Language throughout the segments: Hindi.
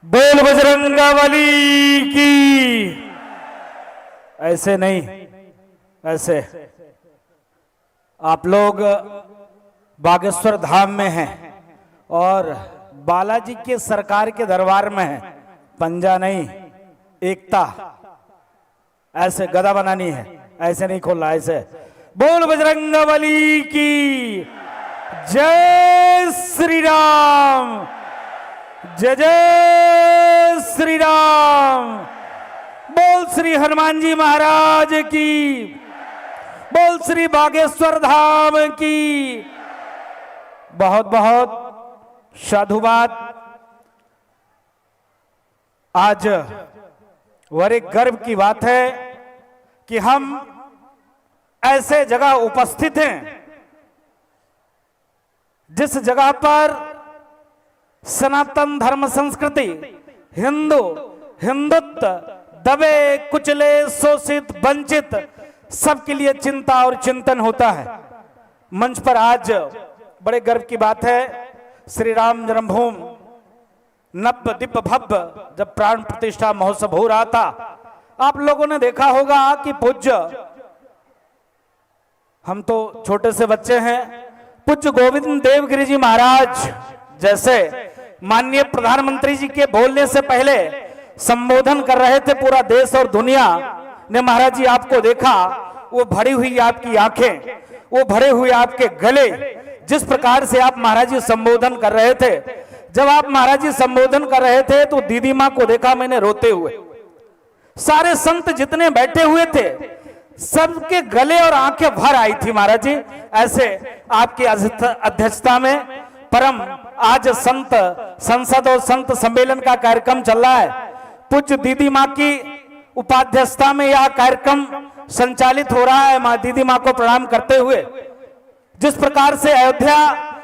बोल बजरंगबली की। ऐसे नहीं, ऐसे। आप लोग बागेश्वर धाम में हैं और बालाजी के सरकार के दरबार में हैं। पंजा नहीं, एकता। ऐसे गदा बनानी है, ऐसे नहीं खोलना, ऐसे। बोल बजरंगबली की जय श्री राम, जय जय श्री राम। बोल श्री हनुमान जी महाराज की, बोल श्री बागेश्वर धाम की। बहुत बहुत साधुवाद। आज बड़े गर्व की बात है कि हम ऐसे जगह उपस्थित हैं जिस जगह पर सनातन धर्म संस्कृति, हिंदुत्व दबे कुचले शोषित वंचित सबके लिए चिंता और चिंतन होता है। मंच पर आज बड़े गर्व की बात है, श्री राम जन्मभूमि नभ दिव्य भव्य जब प्राण प्रतिष्ठा महोत्सव हो रहा था, आप लोगों ने देखा होगा कि पूज्य, हम तो छोटे से बच्चे हैं, पूज्य गोविंद देवगिरी जी महाराज जैसे माननीय प्रधानमंत्री जी के बोलने से पहले संबोधन कर रहे थे। पूरा देश और दुनिया ने महाराज जी आपको देखा, वो भरी हुई आपकी आंखें, वो भरे हुए आपके गले, जिस प्रकार से आप महाराज जी संबोधन कर रहे थे। जब आप महाराज जी संबोधन कर रहे थे तो दीदी माँ को देखा मैंने रोते हुए। सारे संत जितने बैठे हुए थे सबके गले और आंखें भर आई थी महाराज जी। ऐसे आपकी अध्यक्षता में परम आज संत संसद और संत सम्मेलन का कार्यक्रम चल रहा है। पूज्य दीदी माँ की उपाध्यक्षता में यह कार्यक्रम संचालित हो रहा है। माँ दीदी माँ को प्रणाम करते हुए जिस प्रकार से अयोध्या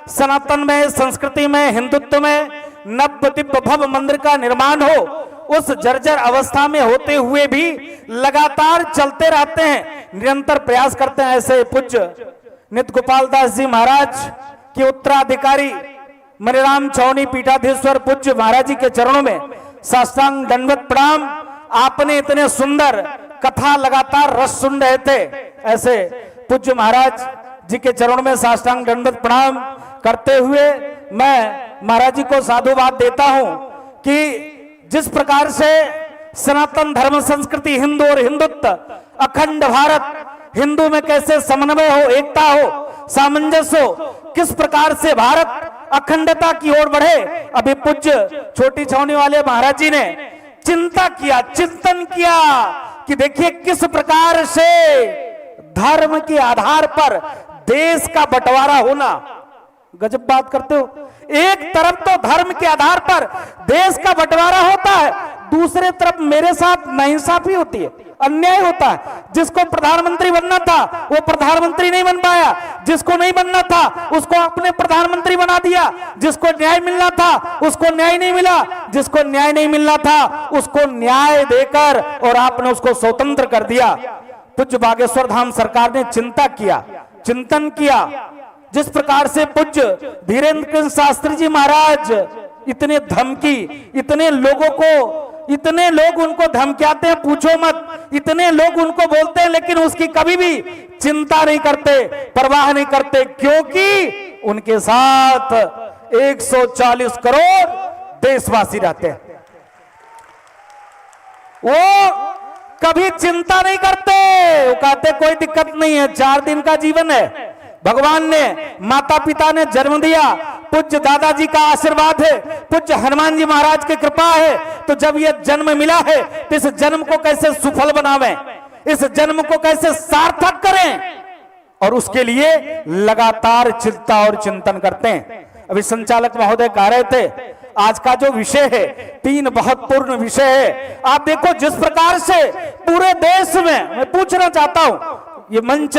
सनातन में, संस्कृति में, हिंदुत्व में नव दिव्य भव्य मंदिर का निर्माण हो, उस जर्जर अवस्था में होते हुए भी लगातार चलते रहते हैं, निरंतर प्रयास करते हैं। ऐसे पूज्य नित्य गोपाल दास जी महाराज के उत्तराधिकारी मणिराम चौनी पीठाधीश्वर पूज्य महाराज जी के चरणों में साष्टांग दंडवत प्रणाम। आपने इतने सुंदर कथा लगातार रस सुन रहे थे, ऐसे पूज्य महाराज जी के चरणों में साष्टांग दंडवत प्रणाम करते हुए मैं महाराज जी को साधुवाद देता हूं कि जिस प्रकार से सनातन धर्म संस्कृति, हिंदू और हिंदुत्व, अखंड भारत, हिंदू में कैसे समन्वय हो, एकता हो, सामंजस्य हो, किस प्रकार से भारत अखंडता की ओर बढ़े। अभी पूज्य छोटी छावनी वाले महाराज जी ने चिंता किया, चिंतन किया कि देखिए किस प्रकार से धर्म के आधार पर देश का बंटवारा होना। गजब बात करते हो। एक तरफ तो धर्म के आधार पर देश का बंटवारा होता है, दूसरे तरफ मेरे साथ नाइंसाफी होती है, अन्याय होता है। जिसको प्रधानमंत्री बनना था वो प्रधानमंत्री नहीं बन पाया, जिसको नहीं बनना था उसको अपने प्रधानमंत्री बना दिया, जिसको न्याय मिलना था उसको न्याय नहीं मिला, जिसको न्याय नहीं मिलना था उसको न्याय देकर और आपने उसको स्वतंत्र कर दिया। पूज्य बागेश्वर धाम सरकार ने चिंता किया, चिंतन किया। जिस प्रकार से पूज्य धीरेन्द्र कृष्ण शास्त्री जी महाराज इतने धमकी, इतने लोगों को, इतने लोग उनको धमकियाते हैं पूछो मत, इतने लोग उनको बोलते हैं, लेकिन उसकी कभी भी चिंता नहीं करते, परवाह नहीं करते, क्योंकि उनके साथ 140 करोड़ देशवासी रहते हैं। वो कभी चिंता नहीं करते, वो कहते कोई दिक्कत नहीं है, 4 दिन का जीवन है। भगवान ने, माता पिता ने जन्म दिया, पूज्य दादाजी का आशीर्वाद है, पूज्य हनुमान जी महाराज की कृपा है, तो जब ये जन्म मिला है तो इस जन्म को कैसे सुफल बनावें, इस जन्म को कैसे सार्थक करें, और उसके लिए लगातार चिंता और चिंतन करते हैं। अभी संचालक महोदय कह रहे थे आज का जो विषय है 3 महत्वपूर्ण विषय है। आप देखो जिस प्रकार से पूरे देश में, मैं पूछना चाहता हूं, ये मंच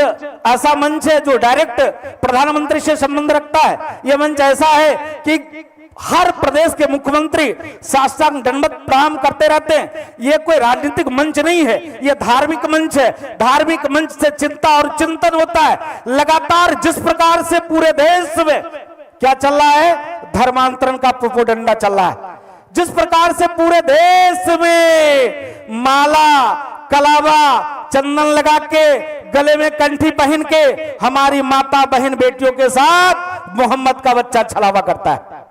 ऐसा मंच है जो डायरेक्ट प्रधानमंत्री से संबंध रखता है। ये मंच ऐसा है कि हर प्रदेश के मुख्यमंत्री साष्टांग दंडवत प्रणाम करते रहते हैं। ये कोई राजनीतिक मंच नहीं है, ये धार्मिक मंच है। धार्मिक मंच से चिंता और चिंतन होता है। लगातार जिस प्रकार से पूरे देश में क्या चल रहा है, धर्मांतरण का प्रोपोगंडा चल रहा है। जिस प्रकार से पूरे देश में माला, कलावा, चंदन लगा के, गले में कंठी पहन के हमारी माता बहन बेटियों के साथ मोहम्मद का बच्चा छलावा करता है,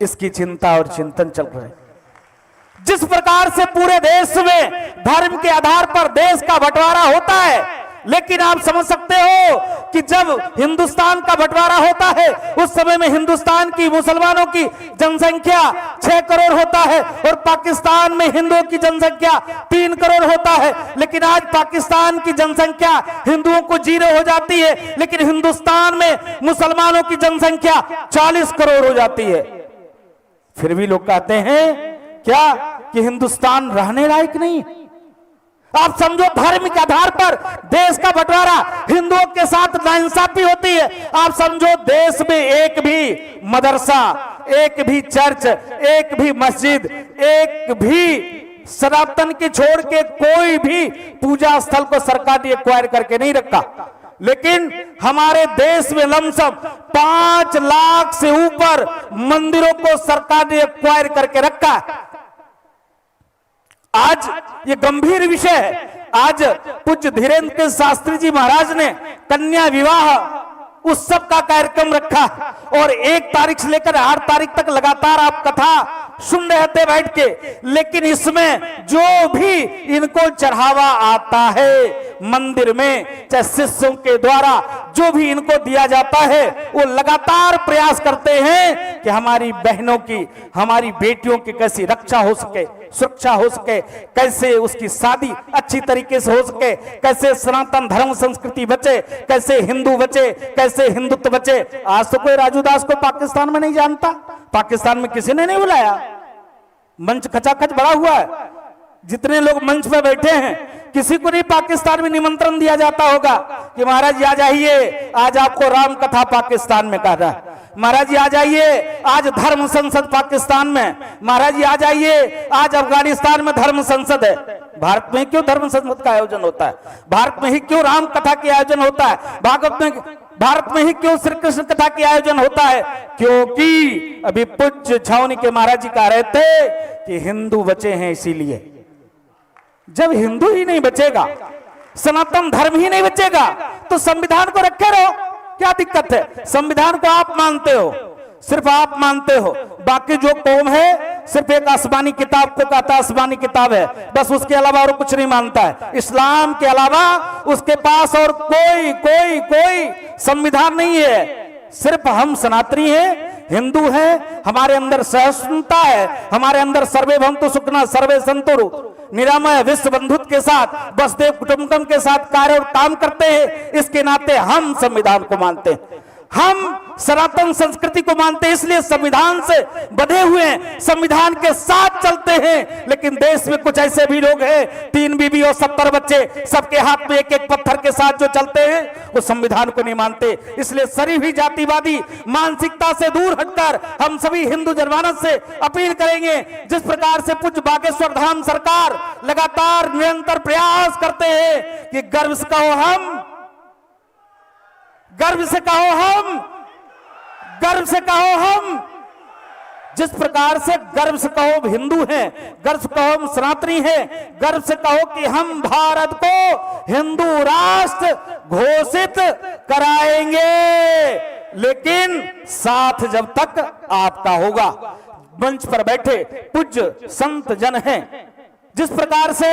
इसकी चिंता और चिंतन चल रहा है। जिस प्रकार से पूरे देश में धर्म के आधार पर देश का बंटवारा होता है, लेकिन आप समझ सकते हो कि जब हिंदुस्तान का बंटवारा होता है उस समय में हिंदुस्तान की मुसलमानों की जनसंख्या 6 करोड़ होता है और पाकिस्तान में हिंदुओं की जनसंख्या 3 करोड़ होता है। लेकिन आज पाकिस्तान की जनसंख्या हिंदुओं को 0 हो जाती है, लेकिन हिंदुस्तान में मुसलमानों की जनसंख्या 40 करोड़ हो जाती है। फिर भी लोग कहते हैं क्या कि हिंदुस्तान रहने लायक नहीं। आप समझो धर्म के आधार पर देश का बंटवारा हिंदुओं के साथ नाइंसाफी होती है। आप समझो देश में एक भी मदरसा, एक भी चर्च, एक भी मस्जिद, एक भी सनातन के छोड़ के कोई भी पूजा स्थल को सरकार ने एक्वायर करके नहीं रखा, लेकिन हमारे देश में लमसम 5 लाख से ऊपर मंदिरों को सरकार ने एक्वायर करके रखा है। आज ये गंभीर विषय है। आज पूज्य धीरेन्द्र शास्त्री जी महाराज ने कन्या विवाह उत्सव का कार्यक्रम रखा और 1 तारीख से लेकर 8 तारीख तक लगातार आप कथा सुन रहे थे बैठ के, लेकिन इसमें जो भी इनको चढ़ावा आता है मंदिर में, चाहे शिष्यों के द्वारा जो भी इनको दिया जाता है, वो लगातार प्रयास करते हैं कि हमारी बहनों की, हमारी बेटियों की कैसी रक्षा हो सके, सुरक्षा हो सके, कैसे उसकी शादी अच्छी तरीके से हो सके, कैसे सनातन धर्म संस्कृति बचे, कैसे हिंदू बचे, कैसे हिंदुत्व बचे। आज तो कोई राजू दास को पाकिस्तान में नहीं जानता, पाकिस्तान में किसी ने नहीं बुलाया। मंच खचाखच बड़ा हुआ है, जितने लोग मंच पे बैठे हैं किसी को नहीं पाकिस्तान में निमंत्रण दिया जाता होगा कि महाराज जी आ जाइए, आज आपको राम कथा पाकिस्तान में कह रहा है, महाराज जी आ जाइए आज धर्म संसद पाकिस्तान में, महाराज जी आ जाइए आज अफगानिस्तान में धर्म संसद है। भारत में क्यों धर्म संसद का आयोजन होता है? भारत में ही क्यों राम कथा के आयोजन होता है? भारत में ही क्यों श्री कृष्ण कथा के आयोजन होता है? क्योंकि अभी पूज्य छावनी के महाराज जी कह रहे थे कि हिंदू बचे हैं, इसीलिए। जब हिंदू ही नहीं बचेगा, सनातन धर्म ही नहीं बचेगा, तो संविधान को रखे रहो, क्या दिक्कत है? संविधान को आप मानते हो, सिर्फ आप मानते हो, बाकी जो कौम है सिर्फ एक आसमानी किताब को कहता है आसमानी किताब है, बस उसके अलावा और कुछ नहीं मानता है। इस्लाम के अलावा उसके पास और कोई कोई कोई संविधान नहीं है। सिर्फ हम सनातनी हैं, हिंदू हैं, हमारे अंदर सहिष्णुता है, हमारे अंदर सर्वे भवन्तु सुखिनः सर्वे सन्तु निरामय विश्व बंधुत्व के साथ वसुधैव कुटुंबकम के साथ कार्य और काम करते हैं। इसके नाते हम संविधान को मानते हैं, हम सनातन संस्कृति को मानते हैं, इसलिए संविधान से बंधे हुए हैं, संविधान के साथ चलते हैं। लेकिन देश में कुछ ऐसे भी लोग हैं, 3 बीबी और 70 बच्चे, सबके हाथ में एक एक पत्थर के साथ जो चलते हैं, वो संविधान को नहीं मानते। इसलिए सभी जातिवादी मानसिकता से दूर हटकर हम सभी हिंदू जनमानस से अपील करेंगे, जिस प्रकार से पूज्य बागेश्वर धाम सरकार लगातार निरंतर प्रयास करते हैं कि गर्व से कहो हम, गर्व से कहो हम, गर्व से कहो हम, जिस प्रकार से गर्व से कहो हिंदू हैं, गर्व से कहो हम सनातनी हैं, गर्व से कहो कि हम भारत को हिंदू राष्ट्र घोषित कराएंगे, लेकिन साथ जब तक आपका होगा। मंच पर बैठे पूज्य संत जन हैं, जिस प्रकार से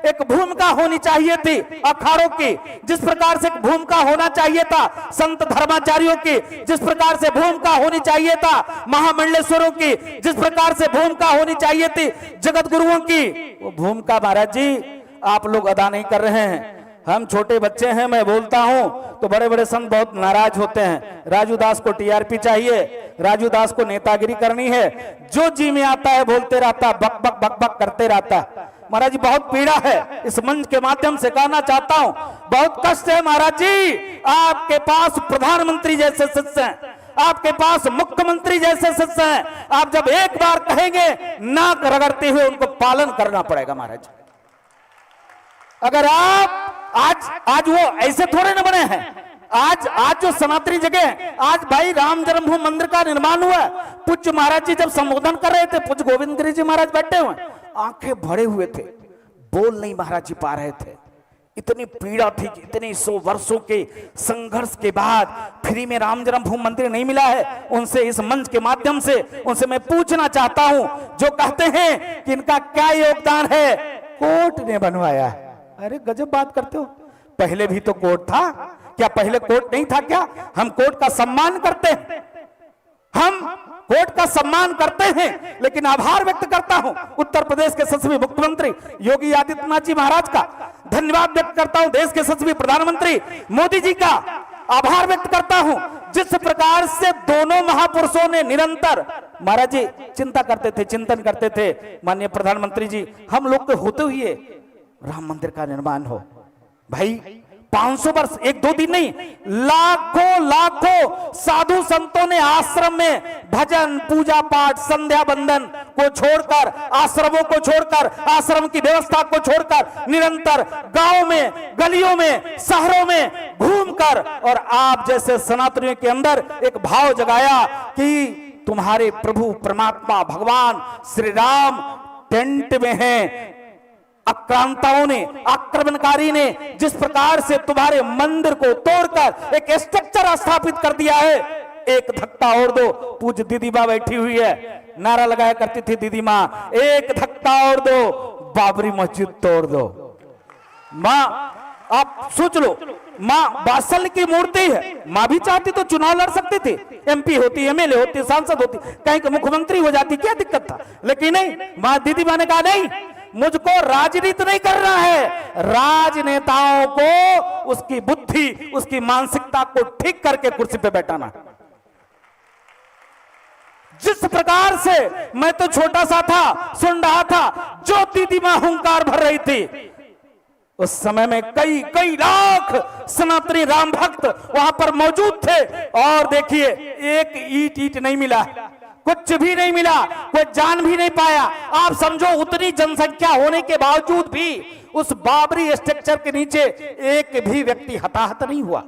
एक भूमिका होनी चाहिए थी अखाड़ों की, जिस प्रकार से एक भूमिका होना चाहिए था संत धर्माचार्यों की, जिस प्रकार से भूमिका होनी चाहिए था महामंडलेश्वरों की, जिस प्रकार से भूमिका होनी चाहिए थी जगत गुरुओं की, वो भूमिका महाराज जी आप लोग अदा नहीं कर रहे हैं। हम छोटे बच्चे हैं, मैं बोलता हूं तो बड़े बड़े संत बहुत नाराज होते हैं। राजू दास को टीआरपी चाहिए, राजू दास को नेतागिरी करनी है, जो जी में आता है बोलते रहता, बक बक बक बक करते रहता। महाराज जी बहुत पीड़ा है, इस मंच के माध्यम से कहना चाहता हूं, बहुत कष्ट है महाराज जी। आपके पास प्रधानमंत्री जैसे शिष्य हैं, आपके पास मुख्यमंत्री जैसे शिष्य हैं, आप जब एक बार कहेंगे नाक रगड़ते हुए उनको पालन करना पड़ेगा महाराज जी। अगर आप आज वो ऐसे थोड़े न बने हैं, आज जो सनातनी जगह है, आज भाई राम जन्मभूमि मंदिर का निर्माण हुआ, पूज्य महाराज जी जब संबोधन कर रहे थे, पूज्य गोविंद गिरी जी महाराज बैठे हुए, आंखें भरे हुए थे, बोल नहीं महाराज जी पा रहे थे। इतनी पीड़ा थी कि इतने 100 वर्षों के संघर्ष के बाद फ्री में राम जन्मभूमि मंदिर नहीं मिला है। उनसे इस मंच के माध्यम से उनसे मैं पूछना चाहता हूं, जो कहते हैं कि इनका क्या योगदान है, कोर्ट ने बनवाया है। अरे गजब बात करते हो, पहले भी तो कोर्ट था क्या? पहले कोर्ट नहीं था क्या? हम कोर्ट का सम्मान करते हैं, हम कोर्ट का सम्मान करते हैं, लेकिन आभार व्यक्त करता हूं उत्तर प्रदेश के यशस्वी मुख्यमंत्री योगी आदित्यनाथ जी महाराज का, धन्यवाद व्यक्त करता हूं देश के यशस्वी प्रधानमंत्री मोदी जी का, आभार व्यक्त करता हूं जिस प्रकार से दोनों महापुरुषों ने निरंतर, महाराज जी चिंता करते थे, चिंतन करते थे, माननीय प्रधानमंत्री जी हम लोग के होते हुए राम मंदिर का निर्माण हो। भाई 500 वर्ष, एक दो दिन नहीं, लाखों साधु संतों ने आश्रम में भजन पूजा पाठ संध्या बंदन को छोड़कर, आश्रमों को छोड़कर, आश्रम की व्यवस्था को छोड़कर निरंतर गांव में, गलियों में, शहरों में घूमकर और आप जैसे सनातनियों के अंदर एक भाव जगाया कि तुम्हारे प्रभु परमात्मा भगवान श्री राम टेंट में हैं। आक्रांताओं ने, आक्रमणकारी ने जिस प्रकार से तुम्हारे मंदिर को तोड़कर एक स्ट्रक्चर स्थापित कर दिया है, एक धक्का और दो। पूज्य दीदी मां बैठी हुई है, नारा लगाया करती थी दीदी मां, एक धक्का और दो, बाबरी मस्जिद तोड़ दो। मां आप सोच लो, मां वात्सल्य की मूर्ति है, मां भी चाहती तो चुनाव लड़ सकती थी, एमपी होती, एमएलए होती, सांसद होती, कहीं का मुख्यमंत्री हो जाती, क्या दिक्कत था? लेकिन नहीं, मां दीदी मां ने कहा नहीं, मुझको राजनीति नहीं करना है, राजनेताओं को उसकी बुद्धि, उसकी मानसिकता को ठीक करके कुर्सी पे बैठाना। जिस प्रकार से मैं तो छोटा सा था, सुन रहा था, जो दीदी मां हुंकार भर रही थी, उस समय में कई लाख सनातनी राम भक्त वहां पर मौजूद थे। और देखिए एक ईट नहीं मिला, कुछ भी नहीं मिला, कोई जान भी नहीं पाया। आप समझो उतनी जनसंख्या होने के बावजूद भी उस बाबरी स्ट्रक्चर के नीचे एक भी व्यक्ति हताहत नहीं हुआ।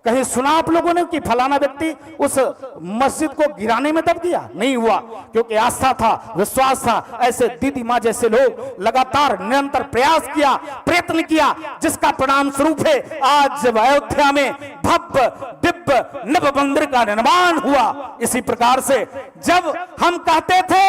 कहीं सुना आप लोगों ने कि फलाना व्यक्ति उस मस्जिद को गिराने में दब गया? नहीं हुआ, क्योंकि आस्था था, विश्वास था। ऐसे दीदी मां जैसे लोग लगातार निरंतर प्रयास किया, प्रयत्न किया, जिसका परिणाम स्वरूप है आज जब अयोध्या में भव्य दिव्य नव मंदिर का निर्माण हुआ। इसी प्रकार से जब हम कहते थे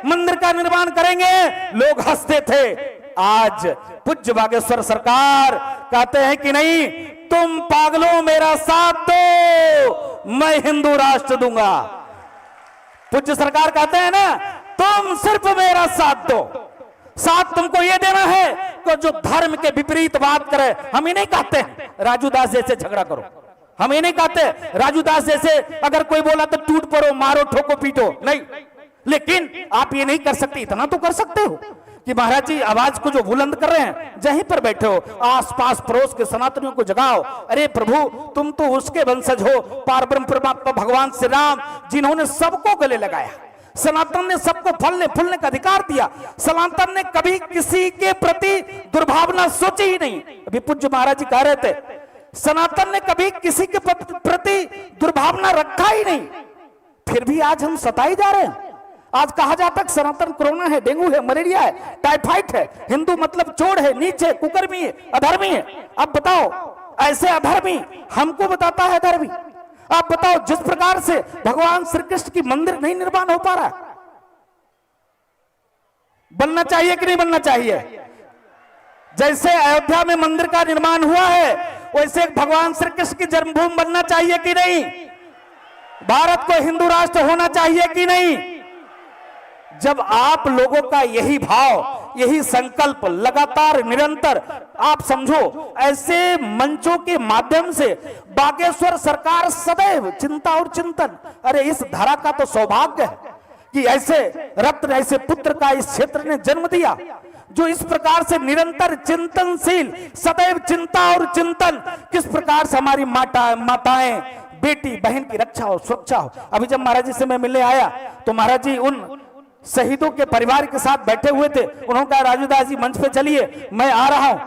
मंदिर का निर्माण करेंगे, लोग हंसते थे। आज पूज्य बागेश्वर सरकार कहते हैं कि नहीं, तुम पागलों मेरा साथ दो, मैं हिंदू राष्ट्र दूंगा। पूज्य सरकार कहते हैं ना, तुम सिर्फ मेरा साथ दो, साथ तुमको ये देना है कि जो धर्म के विपरीत बात करे। हम ही नहीं कहते राजू दास जैसे झगड़ा करो, हम ये नहीं कहते राजू दास जैसे अगर कोई बोला तो टूट पड़ो, मारो, ठोको, पीटो, नहीं। लेकिन आप ये नहीं कर सकते, इतना तो कर सकते हो कि महाराज जी आवाज को जो बुलंद कर रहे हैं, जहीं पर बैठे हो आसपास पड़ोस के सनातनियों को जगाओ। अरे प्रभु, तुम तो उसके वंशज हो, पारब्रह्म परमात्मा भगवान श्री राम, जिन्होंने सबको गले लगाया। सनातन ने सबको फलने फूलने का अधिकार दिया। सनातन ने कभी किसी के प्रति दुर्भावना सोची ही नहीं। अभी पूज्य महाराज जी कह रहे थे, सनातन ने कभी किसी के प्रति दुर्भावना रखा ही नहीं, फिर भी आज हम सताए जा रहे हैं। आज कहा जाता है सनातन कोरोना है, डेंगू है, मलेरिया है, टाइफाइड है, हिंदू मतलब चोर है, नीच है, कुकर्मी है, अधर्मी है। अब बताओ, ऐसे अधर्मी हमको बताता है धर्मी। आप बताओ, जिस प्रकार से भगवान श्री कृष्ण की मंदिर नहीं निर्माण हो पा रहा, बनना चाहिए कि नहीं बनना चाहिए? जैसे अयोध्या में मंदिर का निर्माण हुआ है, वैसे भगवान श्री कृष्ण की जन्मभूमि बनना चाहिए कि नहीं? भारत को हिंदू राष्ट्र होना चाहिए कि नहीं? जब आप लोगों का यही भाव, यही संकल्प लगातार निरंतर, आप समझो ऐसे मंचों के माध्यम से बागेश्वर सरकार सदैव चिंता और चिंतन। अरे इस धारा का तो सौभाग्य है कि ऐसे रत्न, ऐसे पुत्र का इस क्षेत्र ने जन्म दिया, जो इस प्रकार से निरंतर चिंतनशील, सदैव चिंता और चिंतन, किस प्रकार से हमारी माताएं, बेटी बहन की रक्षा हो, सुरक्षा हो। अभी जब महाराज जी से मैं मिलने आया तो महाराज जी उन शहीदों के परिवार के साथ बैठे हुए थे। उन्होंने कहा राजूदास जी मंच पे चलिए, मैं आ रहा हूं।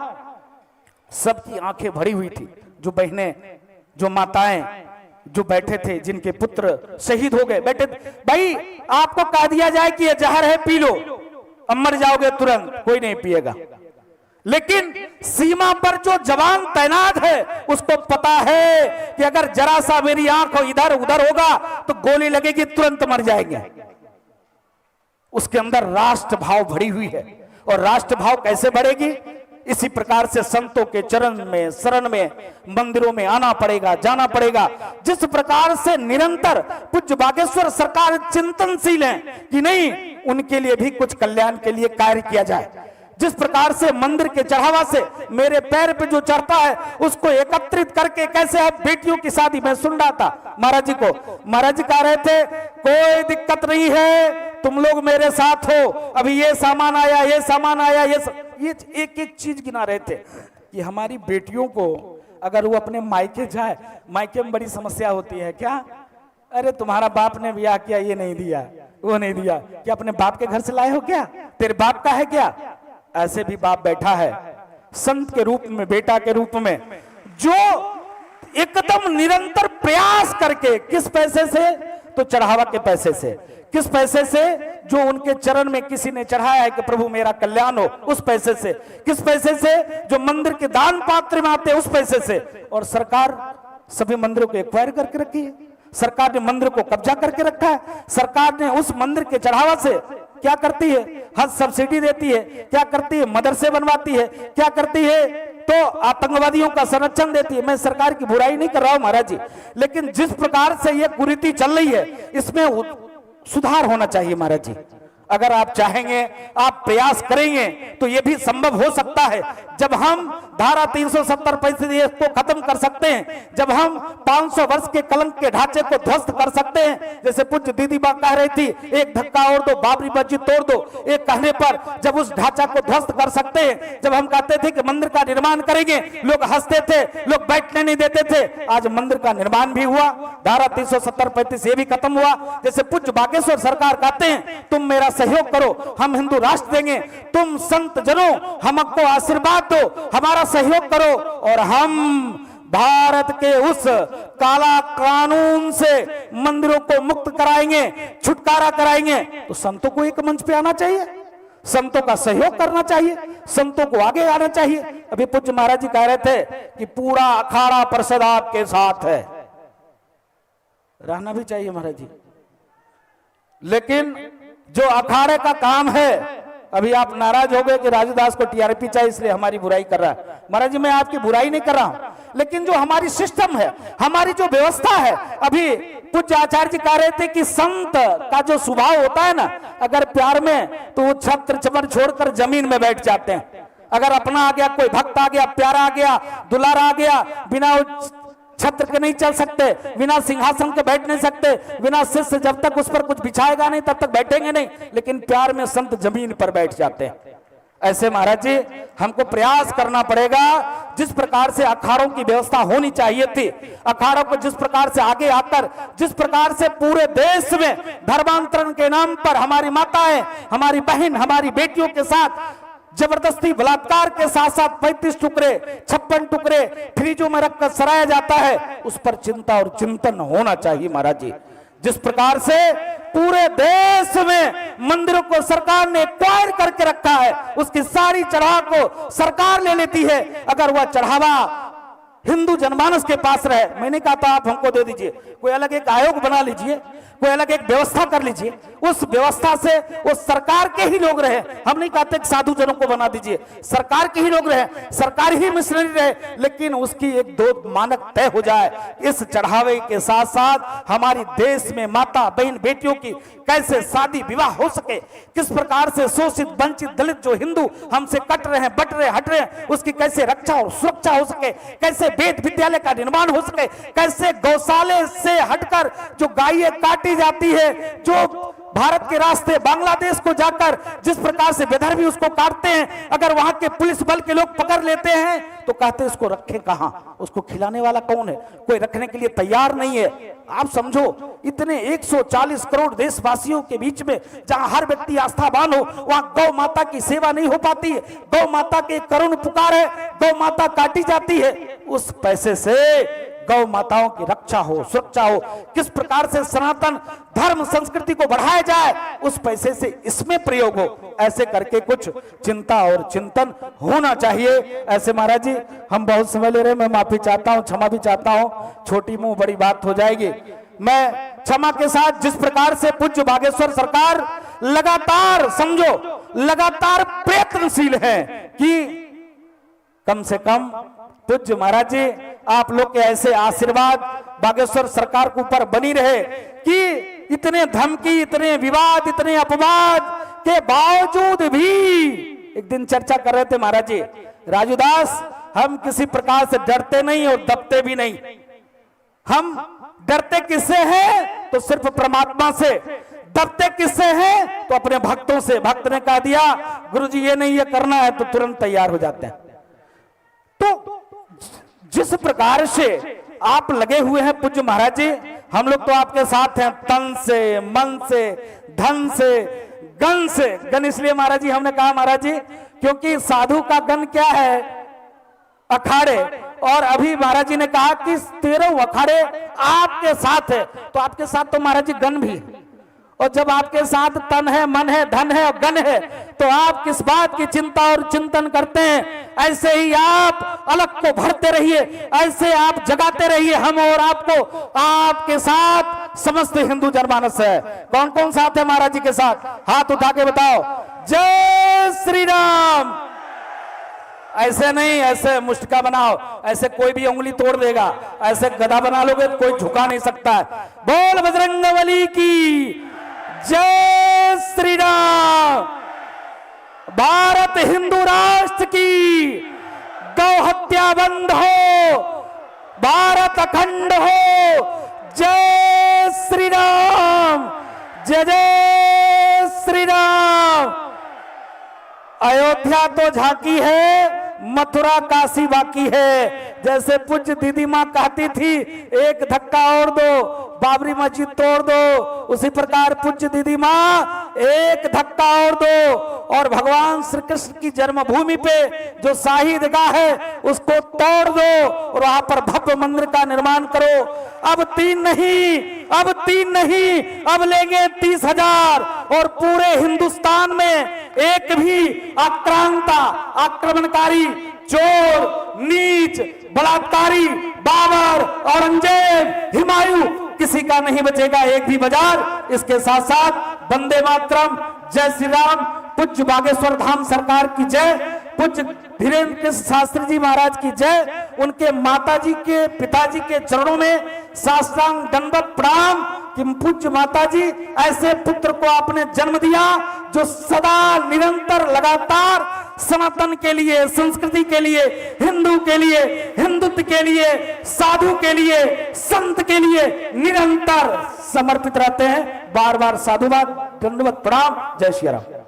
सबकी आंखें भरी हुई थी, जो बहनें, जो माताएं जो बैठे थे, जिनके पुत्र शहीद हो गए, बैठे भाई आपको कह दिया जाए कि ये जहर है पी लो, अब मर जाओगे तुरंत, कोई नहीं पिएगा। लेकिन सीमा पर जो जवान तैनात है उसको पता है कि अगर जरा सा मेरी आंख इधर उधर होगा तो गोली लगेगी, तुरंत मर जाएंगे। उसके अंदर राष्ट्र भाव भरी हुई है। और राष्ट्र भाव कैसे बढ़ेगी? इसी प्रकार से संतों के चरण में, शरण में, मंदिरों में आना पड़ेगा, जाना पड़ेगा। जिस प्रकार से निरंतर पूज्य बागेश्वर सरकार चिंतनशील है कि नहीं, उनके लिए भी कुछ कल्याण के लिए कार्य किया जाए। जिस प्रकार से मंदिर के चढ़ावा से मेरे पैर पे जो चढ़ता है उसको एकत्रित करके कैसे अब बेटियों की शादी, मैं सुन रहा था महाराज जी को, महाराज जी कह रहे थे कोई दिक्कत नहीं है, तुम लोग मेरे साथ हो, अभी ये सामान आया, ये सामान आया, ये एक एक चीज गिना रहे थे कि हमारी बेटियों को अगर वो अपने मायके जाए, मायके में बड़ी समस्या होती है। क्या? अरे तुम्हारा बाप ने ब्याह किया, ये नहीं दिया, वो नहीं दिया, क्या अपने बाप के घर से लाए हो? क्या तेरे बाप का है क्या? ऐसे भी बाप बैठा है संत के रूप में, बेटा के रूप में, जो एकदम निरंतर प्रयास करके, किस पैसे से? तो चढ़ावा के पैसे से। किस पैसे से? जो उनके चरण में किसी ने चढ़ाया है कि प्रभु मेरा कल्याण हो, उस पैसे से। किस पैसे से? जो मंदिर के दान पात्र में आते हैं, उस पैसे से। और सरकार सभी मंदिरों को एक्वायर करके रखी है, सरकार ने मंदिर को कब्जा करके रखा है। सरकार ने उस मंदिर के चढ़ावा से क्या करती है? हज सब्सिडी देती है, क्या करती है? मदरसे बनवाती है, क्या करती है? तो आतंकवादियों का संरक्षण देती है। मैं सरकार की बुराई नहीं कर रहा हूं महाराज जी, लेकिन जिस प्रकार से यह कुरीति चल रही है इसमें सुधार होना चाहिए महाराज जी। अगर आप चाहेंगे, आप प्रयास करेंगे तो यह भी संभव हो सकता है। जब हम धारा 370 को खत्म कर सकते हैं, जब हम 500 वर्ष के कलंक के ढांचे को ध्वस्त कर सकते हैं, जैसे पूज्य दीदी बा कह रही थी, एक धक्का और दो, बाबरी मस्जिद तोड़ दो, एक कहने पर जब उस ढांचा को ध्वस्त कर सकते हैं। जब हम कहते थे कि मंदिर का निर्माण करेंगे, लोग हंसते थे, लोग बैठने नहीं देते थे, आज मंदिर का निर्माण भी हुआ, धारा 370-35 ये भी खत्म हुआ। जैसे पूज्य बागेश्वर सरकार कहते हैं तुम मेरा सहयोग करो, हम हिंदू राष्ट्र देंगे, तुम संत जनों हमको आशीर्वाद दो, हमारा सहयोग करो और हम भारत के उस काला कानून से मंदिरों को मुक्त कराएंगे, छुटकारा कराएंगे। तो संतों को एक मंच पे आना चाहिए, संतों का सहयोग करना चाहिए, संतों को आगे आना चाहिए। अभी पूज्य महाराज जी कह रहे थे कि पूरा अखाड़ा परिषद आपके साथ है, रहना भी चाहिए महाराज जी। लेकिन जो अखाड़े का काम है, अभी आप नाराज हो गए कि राजूदास को टीआरपी चाहिए इसलिए हमारी बुराई कर रहा है। महाराज जी मैं आपकी बुराई नहीं कर रहा हूं, लेकिन जो हमारी सिस्टम है, हमारी जो व्यवस्था है, अभी पूज्य आचार्य जी कह रहे थे कि संत का जो स्वभाव होता है ना, अगर प्यार में तो वो छत्र छपर छोड़कर जमीन में बैठ जाते हैं। अगर अपना आ गया, कोई भक्त आ गया, प्यारा आ गया, दुलार आ गया, बिना छत्र के नहीं चल सकते, बिना सिंहासन के बैठ नहीं सकते, बिना शिष्य जब तक उस पर कुछ बिछाएगा नहीं तब तक बैठेंगे नहीं। लेकिन प्यार में संत जमीन पर बैठ जाते हैं। ऐसे महाराज जी हमको प्रयास करना पड़ेगा। जिस प्रकार से अखाड़ों की व्यवस्था होनी चाहिए थी, अखाड़ों को जिस प्रकार से आगे आकर, जिस प्रकार से पूरे देश में धर्मांतरण के नाम पर हमारी माताएं, हमारी बहन, हमारी बेटियों के साथ जबरदस्ती बलात्कार के साथ साथ 35 टुकड़े, 56 टुकड़े फ्रीजों में रखकर सराया जाता है, उस पर चिंता और चिंतन होना चाहिए महाराज जी। जिस प्रकार से पूरे देश में मंदिरों को सरकार ने एक्वायर करके रखा है, उसकी सारी चढ़ावा को सरकार ले लेती है। अगर वह चढ़ावा हिंदू जनमानस के पास रहे, मैंने कहा था आप हमको दे दीजिए, कोई अलग एक आयोग बना लीजिए, कोई अलग एक व्यवस्था कर लीजिए, उस व्यवस्था से वो सरकार के ही लोग रहे। हम नहीं कहते कि साधु जनों को बना दीजिए, सरकार के ही लोग रहे, सरकार ही मिशनरी रहे, लेकिन उसकी एक दो मानक तय हो जाए। इस चढ़ावे के साथ साथ हमारी देश में माता बहन बेटियों की कैसे शादी विवाह हो सके, किस प्रकार से शोषित वंचित दलित जो हिंदू हमसे कट रहे हैं, बट रहे, हट रहे हैं, उसकी कैसे रक्षा और सुरक्षा हो सके, कैसे वेद विद्यालय का निर्माण हो सके, कैसे गौशाले से हटकर जो गायें काटी जाती है, जो भारत के रास्ते बांग्लादेश को जाकर जिस प्रकार से विदर्भी उसको काटते हैं, अगर वहां के पुलिस बल के लोग पकड़ लेते हैं तो कहते हैं इसको रखें कहां, उसको खिलाने वाला कौन है, कोई रखने के लिए तैयार नहीं है। आप समझो इतने 140 करोड़ देशवासियों के बीच में जहां हर व्यक्ति आस्थावान हो, वहां गौ माता की सेवा नहीं हो पाती है। गौ माता के करुण पुकार है, गौ माता काटी जाती है। उस पैसे से गौ माताओं की रक्षा हो, सुरक्षा हो, किस प्रकार से सनातन धर्म संस्कृति को बढ़ाया जाए, उस पैसे से इसमें प्रयोग हो, ऐसे करके कुछ चिंता और चिंतन होना चाहिए। ऐसे महाराज जी हम बहुत समय ले रहे हैं, मैं माफी चाहता हूं, क्षमा भी चाहता हूं, छोटी मुंह बड़ी बात हो जाएगी। मैं क्षमा के साथ जिस प्रकार से पूज्य बागेश्वर सरकार लगातार समझो लगातार प्रयत्नशील है कि कम से कम पूज्य महाराज जी आप लोग के ऐसे आशीर्वाद बागेश्वर सरकार के ऊपर बनी रहे कि इतने धमकी, इतने विवाद, इतने अपवाद के बावजूद भी, एक दिन चर्चा कर रहे थे महाराज जी राजूदास, हम किसी प्रकार से डरते नहीं और दबते भी नहीं। हम डरते किससे हैं? तो सिर्फ परमात्मा से। दबते किससे हैं? तो अपने भक्तों से। भक्त ने कह दिया गुरुजी ये नहीं ये करना है, तो तुरंत तैयार हो जाते हैं। तो जिस प्रकार से आप लगे हुए हैं पूज्य महाराज जी, हम लोग तो आपके साथ हैं तन से, मन से, धन से, गण से। गण इसलिए महाराज जी हमने कहा महाराज जी क्योंकि साधु का गण क्या है? अखाड़े। और अभी महाराज जी ने कहा कि 13 अखाड़े आपके साथ है, तो आपके साथ तो महाराज जी गण भी है। और जब आपके साथ तन है, मन है, धन है और गण है, तो आप किस बात की चिंता और चिंतन करते हैं? ऐसे ही आप अलग को भरते रहिए, ऐसे आप जगाते रहिए। हम और आपको, आपके साथ समस्त हिंदू जनमानस है। कौन कौन साथ है महाराज जी के साथ? हाथ उठा के बताओ। जय श्री राम। ऐसे नहीं, ऐसे मुष्टिका बनाओ, ऐसे कोई भी उंगली तोड़ देगा। ऐसे गदा बना लोगे तो कोई झुका नहीं सकता है। बोल बजरंगबली की जय श्री राम। भारत हिंदू राष्ट्र की गौ हत्या बंद हो, भारत अखंड हो। जय श्री राम, जय जय श्री राम। अयोध्या तो झांकी है, मथुरा काशी बाकी है। जैसे पूज्य दीदी माँ कहती थी एक धक्का और दो, बाबरी मस्जिद तोड़ दो, उसी प्रकार पूज्य दीदी माँ एक धक्का और दो और भगवान श्री कृष्ण की जन्मभूमि पे जो शाही दरगाह है उसको तोड़ दो और वहां पर भव्य मंदिर का निर्माण करो। अब 3 नहीं, अब 3 नहीं, अब लेंगे 30,000 और पूरे हिंदुस्तान में एक भी आक्रांता, आक्रमणकारी, चोर, नीच, बलात्कारी, बाबर, औरंगजेब, हुमायूं किसी का नहीं बचेगा एक भी बाजार। इसके साथ साथ वंदे मातरम, जय श्री राम, पूज्य बागेश्वर धाम सरकार की जय, पूज्य धीरेन्द्र कृष्ण शास्त्री जी महाराज की जय। उनके माताजी के पिताजी के चरणों में साष्टांग दंडवत प्रणाम कि पूज्य माताजी ऐसे पुत्र को आपने जन्म दिया जो सदा निरंतर लगातार सनातन के लिए, संस्कृति के लिए, हिंदू के लिए, हिंदुत्व के लिए, साधु के लिए, संत के लिए निरंतर समर्पित रहते हैं। बार बार साधुवाद, दंडवत प्रणाम। जय श्री राम।